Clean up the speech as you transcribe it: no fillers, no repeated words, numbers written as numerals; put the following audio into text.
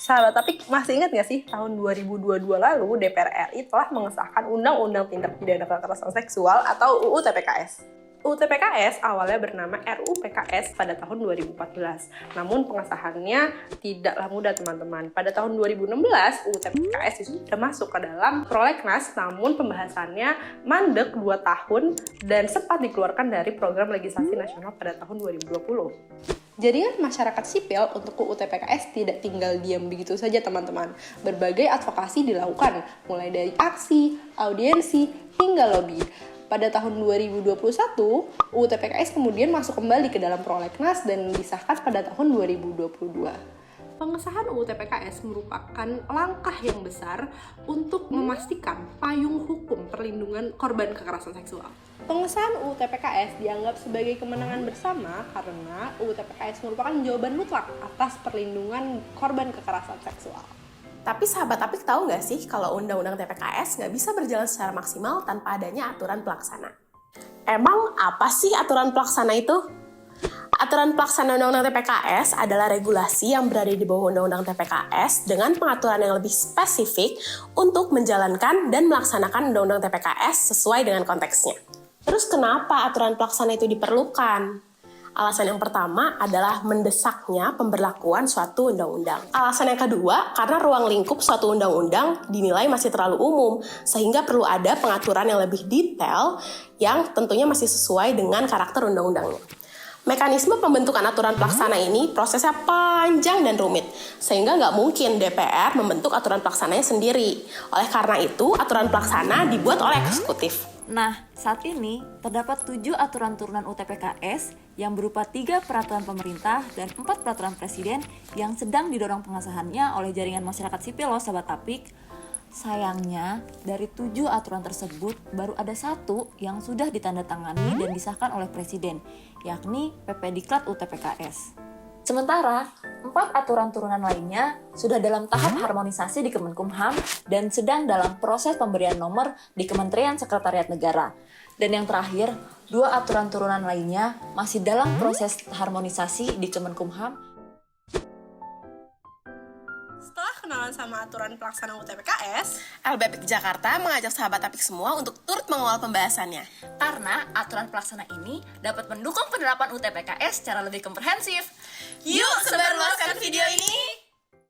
Sahabat Tapik, masih ingat nggak sih tahun 2022 lalu DPR RI telah mengesahkan Undang-Undang Tindak Pidana Kekerasan Seksual atau UU TPKS. UU TPKS awalnya bernama RUU PKS pada tahun 2014. Namun pengesahannya tidaklah mudah teman-teman. Pada tahun 2016 UU TPKS sudah masuk ke dalam prolegnas, namun pembahasannya mandek 2 tahun dan sempat dikeluarkan dari program legislasi nasional pada tahun 2020. Jaringan masyarakat sipil untuk UU TPKS tidak tinggal diam begitu saja teman-teman. Berbagai advokasi dilakukan, mulai dari aksi, audiensi, hingga lobby. Pada tahun 2021, UU TPKS kemudian masuk kembali ke dalam prolegnas dan disahkan pada tahun 2022. Pengesahan UU TPKS merupakan langkah yang besar untuk memastikan payung hukum perlindungan korban kekerasan seksual. Pengesahan UU TPKS dianggap sebagai kemenangan bersama karena UU TPKS merupakan jawaban mutlak atas perlindungan korban kekerasan seksual. Tapi sahabat Apik tahu nggak sih kalau Undang-Undang TPKS nggak bisa berjalan secara maksimal tanpa adanya aturan pelaksana? Emang apa sih aturan pelaksana itu? Aturan pelaksana Undang-Undang TPKS adalah regulasi yang berada di bawah Undang-Undang TPKS dengan pengaturan yang lebih spesifik untuk menjalankan dan melaksanakan Undang-Undang TPKS sesuai dengan konteksnya. Terus kenapa aturan pelaksana itu diperlukan? Alasan yang pertama adalah mendesaknya pemberlakuan suatu undang-undang. Alasan yang kedua, karena ruang lingkup suatu undang-undang dinilai masih terlalu umum, sehingga perlu ada pengaturan yang lebih detail yang tentunya masih sesuai dengan karakter undang-undangnya. Mekanisme pembentukan aturan pelaksana ini prosesnya panjang dan rumit, sehingga nggak mungkin DPR membentuk aturan pelaksananya sendiri. Oleh karena itu, aturan pelaksana dibuat oleh eksekutif. Nah, saat ini terdapat 7 aturan turunan UTPKS yang berupa 3 peraturan pemerintah dan 4 peraturan presiden yang sedang didorong pengesahannya oleh jaringan masyarakat sipil loh Sahabat Tapik. Sayangnya, dari 7 aturan tersebut baru ada 1 yang sudah ditandatangani dan disahkan oleh presiden, yakni PP Diklat UTPKS. Sementara, 4 aturan turunan lainnya sudah dalam tahap harmonisasi di Kemenkumham dan sedang dalam proses pemberian nomor di Kementerian Sekretariat Negara. Dan yang terakhir, 2 aturan turunan lainnya masih dalam proses harmonisasi di Kemenkumham. Setelah kenalan sama aturan pelaksana UU TPKS, LBP Jakarta mengajak sahabat Apik semua untuk turut mengawal pembahasannya. Karena aturan pelaksana ini dapat mendukung penerapan UTPKS secara lebih komprehensif. Yuk sebarluaskan video ini!